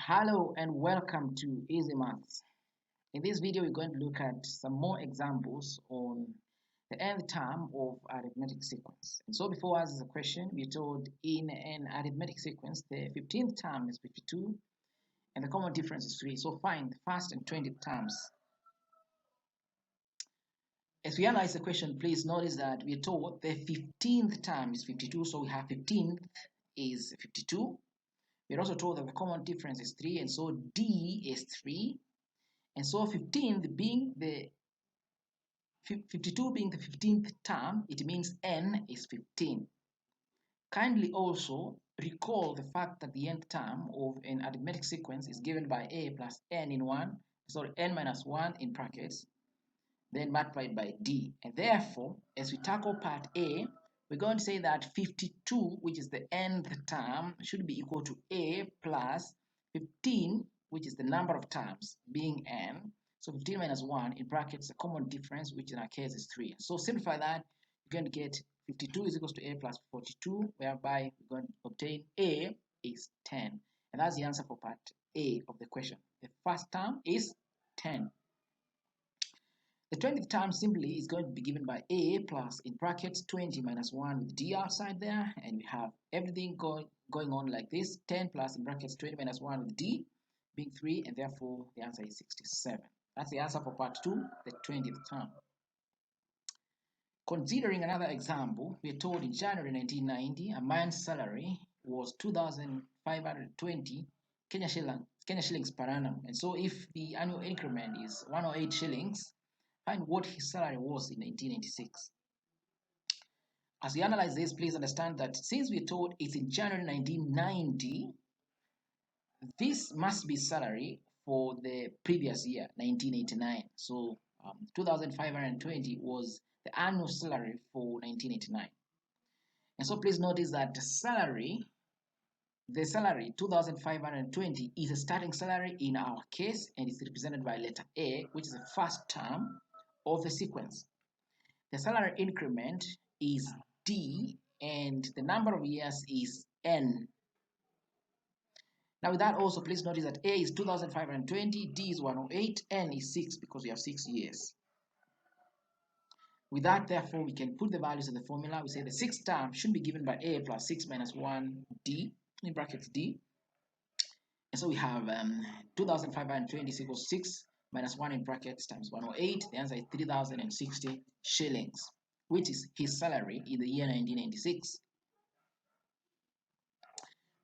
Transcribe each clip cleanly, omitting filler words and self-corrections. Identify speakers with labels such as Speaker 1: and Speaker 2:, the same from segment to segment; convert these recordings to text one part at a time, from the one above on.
Speaker 1: Hello and welcome to Easy Maths. In this video, we're going to look at some more examples on the nth term of arithmetic sequence. And so before us is a question, we're told in an arithmetic sequence, the 15th term is 52 and the common difference is 3. So find the first and 20th terms. As we analyze the question, please notice that we're told the 15th term is 52. So we have 15th is 52. We're also told that the common difference is 3, and so D is 3. And so 15th being the 52 being the 15th term, it means n is 15. Kindly also recall the fact that the nth term of an arithmetic sequence is given by a plus n minus 1 in brackets, then multiplied by d. And therefore, as we tackle part A, we're going to say that 52, which is the nth term, should be equal to a plus 15, which is the number of terms, being n. So 15 minus 1 in brackets, the common difference, which in our case is 3. So simplify that, you're going to get 52 is equal to a plus 42, whereby we're going to obtain a is 10. And that's the answer for part A of the question. The first term is 10. The 20th term simply is going to be given by a plus in brackets 20 minus 1 with d outside there, and we have everything going on like this. 10 plus in brackets 20 minus 1 with d being 3, and therefore the answer is 67. That's the answer for part 2, the 20th term. Considering another example, we are told in January 1990 a man's salary was 2,520 Kenya shillings per annum, and so if the annual increment is 108 shillings, find what his salary was in 1986. As we analyze this, please understand that since we're told it's in January 1990, this must be salary for the previous year, 1989. So 2,520 was the annual salary for 1989. And so please notice that the salary 2,520 is a starting salary in our case, and it's represented by letter A, which is the first term of the sequence. The salary increment is D, and the number of years is N. Now with that also, please notice that A is 2,520, D is 108, N is 6 because we have 6 years. With that, therefore, we can put the values in the formula. We say the sixth term should be given by A plus 6 minus 1 D, in brackets D. And so we have 2,520 equals 6 minus 1 in brackets times 108. The answer is 3,060 shillings, which is his salary in the year 1996.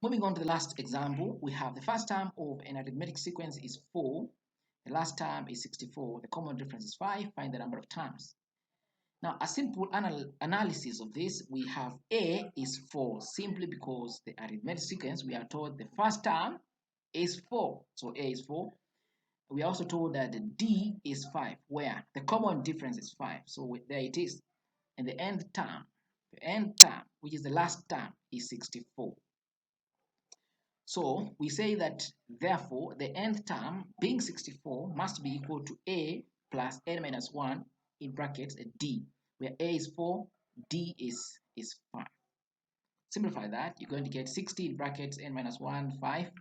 Speaker 1: Moving on to the last example, we have the first term of an arithmetic sequence is 4. The last term is 64. The common difference is 5. Find the number of terms. Now, a simple analysis of this, we have A is 4, simply because the arithmetic sequence, we are told the first term is 4. So A is 4. We are also told that the D is 5, where the common difference is 5. So there it is. And the nth term, which is the last term, is 64. So we say that, therefore, the nth term, being 64, must be equal to A plus n minus 1 in brackets D, where A is 4, D is 5. Simplify that, you're going to get 60 in brackets n minus 1, 5,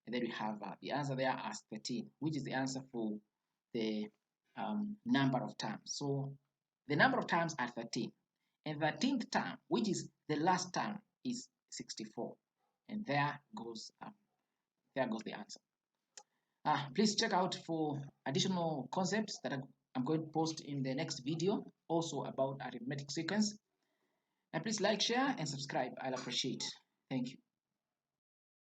Speaker 1: and then we have the answer there as 13, which is the answer for the number of terms. So the number of terms are 13, and the 13th term, which is the last term, is 64, and there goes the answer. Please check out for additional concepts that I'm going to post in the next video, also about arithmetic sequence. And please like, share, and subscribe. I'll appreciate it. Thank you.